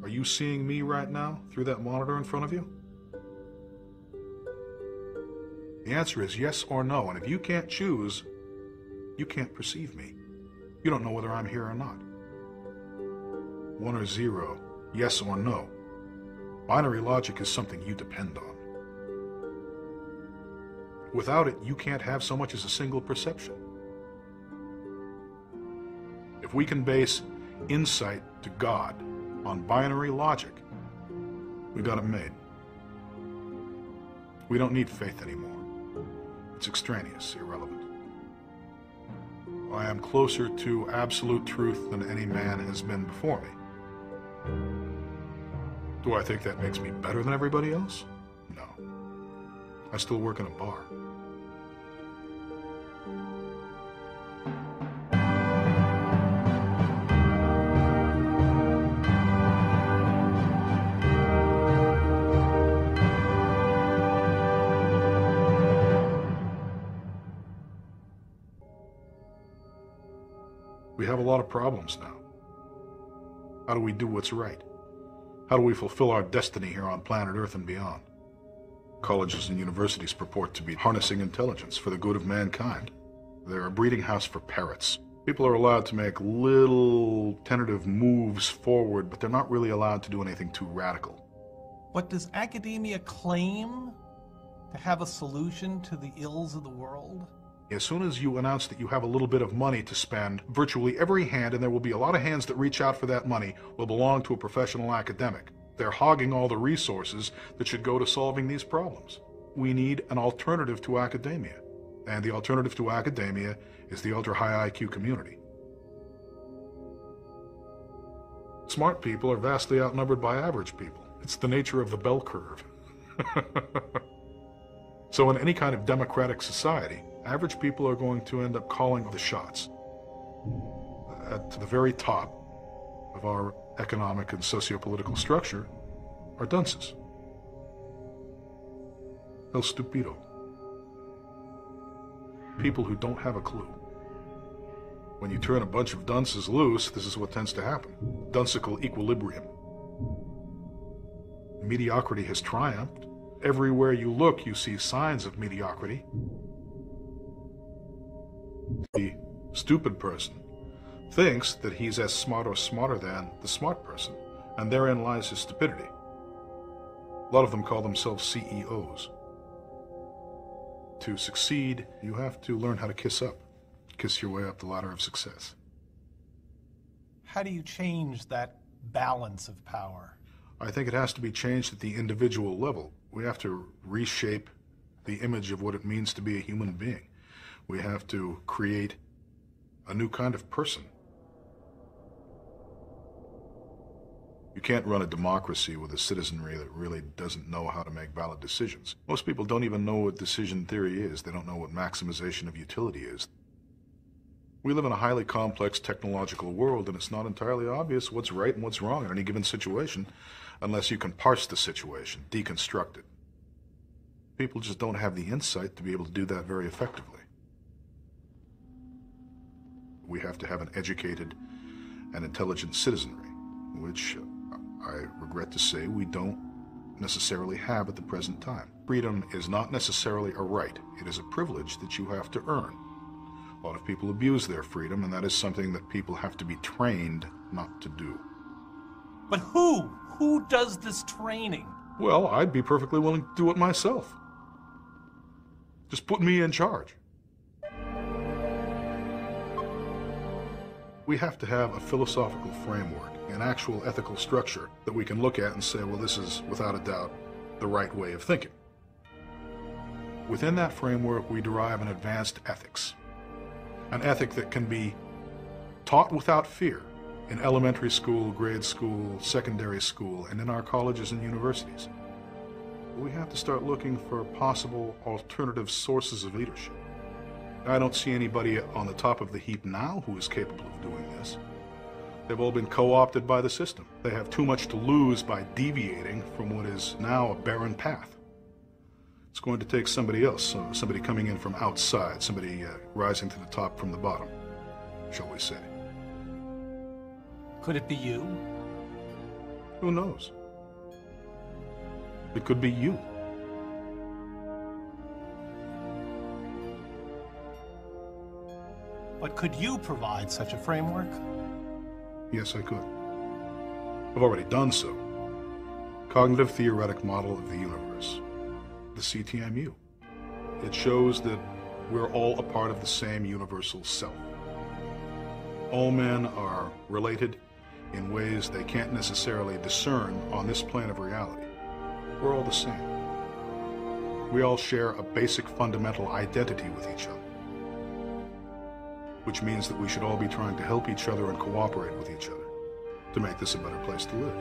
Are you seeing me right now through that monitor in front of you? The answer is yes or no, and if you can't choose, you can't perceive me. You don't know whether I'm here or not. 1 or 0, yes or no. Binary logic is something you depend on. Without it, you can't have so much as a single perception. If we can base insight to God on binary logic, we got it made. We don't need faith anymore. It's extraneous, irrelevant. I am closer to absolute truth than any man has been before me. Do I think that makes me better than everybody else? No. I still work in a bar. We have a lot of problems now. How do we do what's right? How do we fulfill our destiny here on planet Earth and beyond? Colleges and universities purport to be harnessing intelligence for the good of mankind. They're a breeding house for parrots. People are allowed to make little tentative moves forward, but they're not really allowed to do anything too radical. But does academia claim to have a solution to the ills of the world? As soon as you announce that you have a little bit of money to spend, virtually every hand, and there will be a lot of hands that reach out for that money, will belong to a professional academic. They're hogging all the resources that should go to solving these problems. We need an alternative to academia. And the alternative to academia is the ultra-high IQ community. Smart people are vastly outnumbered by average people. It's the nature of the bell curve. So in any kind of democratic society, average people are going to end up calling the shots. At the very top of our economic and socio-political structure are dunces. El stupido. People who don't have a clue. When you turn a bunch of dunces loose, this is what tends to happen. Dunsical equilibrium. Mediocrity has triumphed. Everywhere you look, you see signs of mediocrity. The stupid person thinks that he's as smart or smarter than the smart person, and therein lies his stupidity. A lot of them call themselves CEOs. To succeed, you have to learn how to kiss up. Kiss your way up the ladder of success. How do you change that balance of power? I think it has to be changed at the individual level. We have to reshape the image of what it means to be a human being. We have to create a new kind of person. You can't run a democracy with a citizenry that really doesn't know how to make valid decisions. Most people don't even know what decision theory is. They don't know what maximization of utility is. We live in a highly complex technological world, and it's not entirely obvious what's right and what's wrong in any given situation unless you can parse the situation, deconstruct it. People just don't have the insight to be able to do that very effectively. We have to have an educated and intelligent citizenry, which I regret to say we don't necessarily have at the present time. Freedom is not necessarily a right. It is a privilege that you have to earn. A lot of people abuse their freedom, and that is something that people have to be trained not to do. But who? Who does this training? Well, I'd be perfectly willing to do it myself. Just put me in charge. We have to have a philosophical framework, an actual ethical structure that we can look at and say, well, this is, without a doubt, the right way of thinking. Within that framework, we derive an advanced ethics. An ethic that can be taught without fear in elementary school, grade school, secondary school, and in our colleges and universities. We have to start looking for possible alternative sources of leadership. I don't see anybody on the top of the heap now who is capable of doing this. They've all been co-opted by the system. They have too much to lose by deviating from what is now a barren path. It's going to take somebody else, somebody coming in from outside, somebody rising to the top from the bottom, shall we say. Could it be you? Who knows? It could be you. But could you provide such a framework? Yes, I could. I've already done so. Cognitive Theoretic Model of the Universe, the CTMU. It shows that we're all a part of the same universal self. All men are related in ways they can't necessarily discern on this plane of reality. We're all the same. We all share a basic fundamental identity with each other, which means that we should all be trying to help each other and cooperate with each other to make this a better place to live.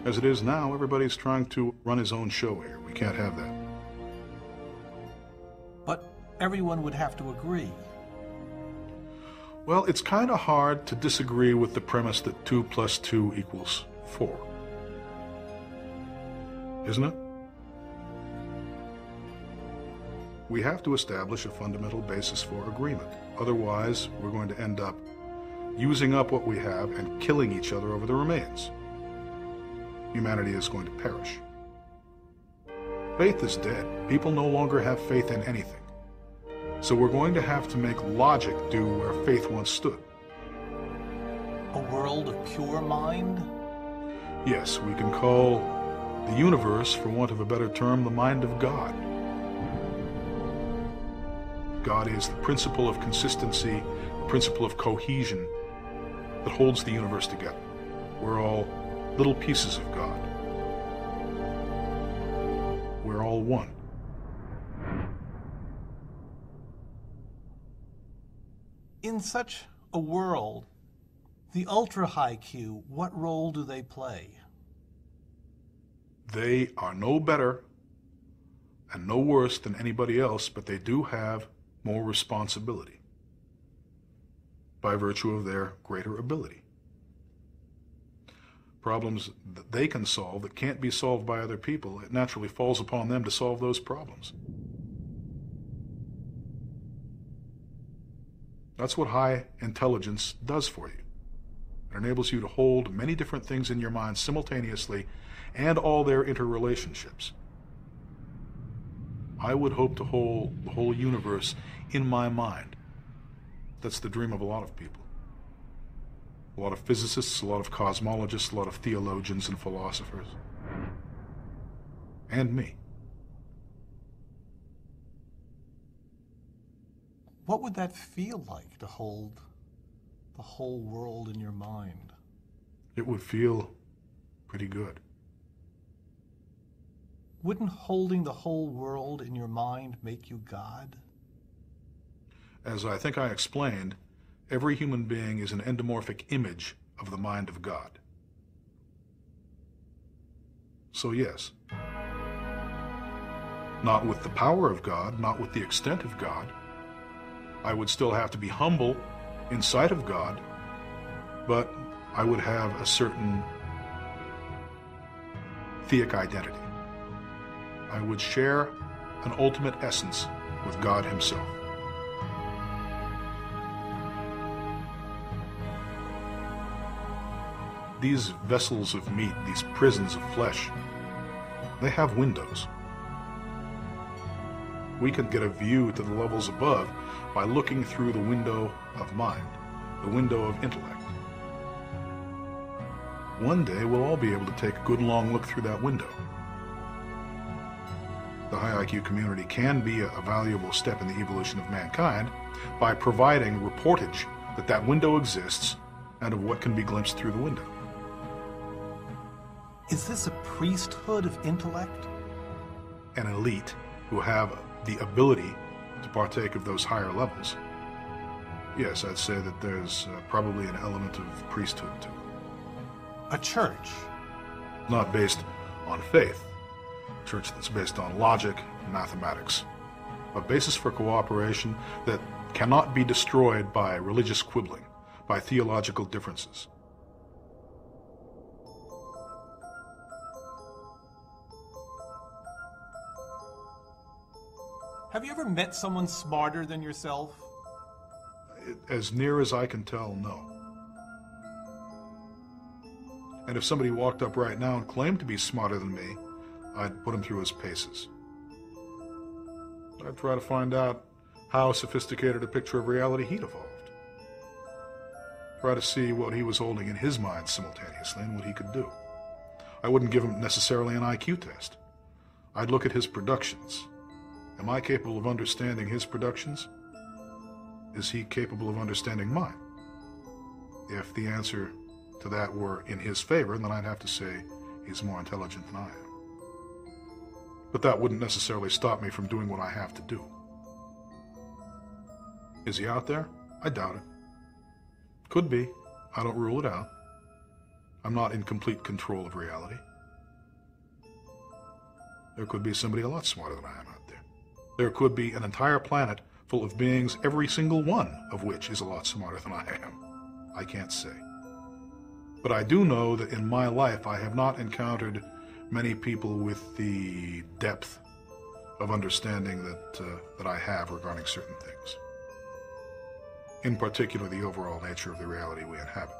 As it is now, everybody's trying to run his own show here. We can't have that. But everyone would have to agree. Well, it's kind of hard to disagree with the premise that 2 + 2 = 4. Isn't it? We have to establish a fundamental basis for agreement. Otherwise, we're going to end up using up what we have and killing each other over the remains. Humanity is going to perish. Faith is dead. People no longer have faith in anything. So we're going to have to make logic do where faith once stood. A world of pure mind? Yes, we can call the universe, for want of a better term, the mind of God. God is the principle of consistency, the principle of cohesion that holds the universe together. We're all little pieces of God. We're all one. In such a world, the ultra-high Q, what role do they play? They are no better and no worse than anybody else, but they do have more responsibility by virtue of their greater ability. Problems that they can solve that can't be solved by other people, it naturally falls upon them to solve those problems. That's what high intelligence does for you. It enables you to hold many different things in your mind simultaneously and all their interrelationships. I would hope to hold the whole universe in my mind. That's the dream of a lot of people. A lot of physicists, a lot of cosmologists, a lot of theologians and philosophers. And me. What would that feel like, to hold the whole world in your mind? It would feel pretty good. Wouldn't holding the whole world in your mind make you God? As I think I explained, every human being is an endomorphic image of the mind of God. So yes, not with the power of God, not with the extent of God. I would still have to be humble in sight of God, but I would have a certain theic identity. I would share an ultimate essence with God himself. These vessels of meat, these prisons of flesh, they have windows. We could get a view to the levels above by looking through the window of mind, the window of intellect. One day we'll all be able to take a good long look through that window. The high IQ community can be a valuable step in the evolution of mankind by providing reportage that that window exists and of what can be glimpsed through the window. Is this a priesthood of intellect? An elite who have the ability to partake of those higher levels. Yes, I'd say that there's probably an element of priesthood to it. A church? Not based on faith. A church that's based on logic and mathematics. A basis for cooperation that cannot be destroyed by religious quibbling, by theological differences. Have you ever met someone smarter than yourself? As near as I can tell, no. And if somebody walked up right now and claimed to be smarter than me, I'd put him through his paces. I'd try to find out how sophisticated a picture of reality he'd evolved. Try to see what he was holding in his mind simultaneously and what he could do. I wouldn't give him necessarily an IQ test. I'd look at his productions. Am I capable of understanding his productions? Is he capable of understanding mine? If the answer to that were in his favor, then I'd have to say he's more intelligent than I am. But that wouldn't necessarily stop me from doing what I have to do. Is he out there? I doubt it. Could be. I don't rule it out. I'm not in complete control of reality. There could be somebody a lot smarter than I am out there. There could be an entire planet full of beings, every single one of which is a lot smarter than I am. I can't say. But I do know that in my life I have not encountered many people with the depth of understanding that I have regarding certain things. In particular, the overall nature of the reality we inhabit.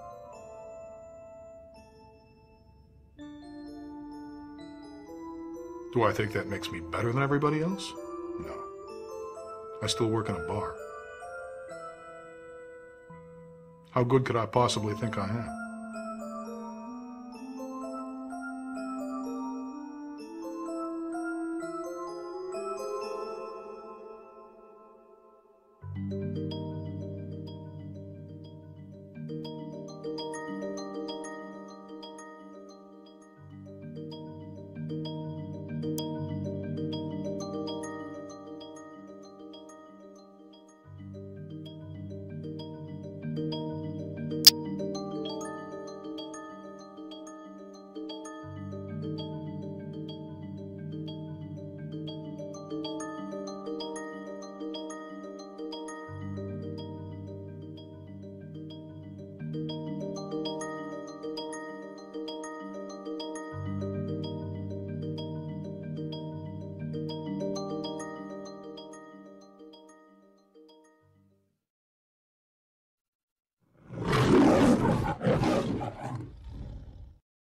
Do I think that makes me better than everybody else? No. I still work in a bar. How good could I possibly think I am?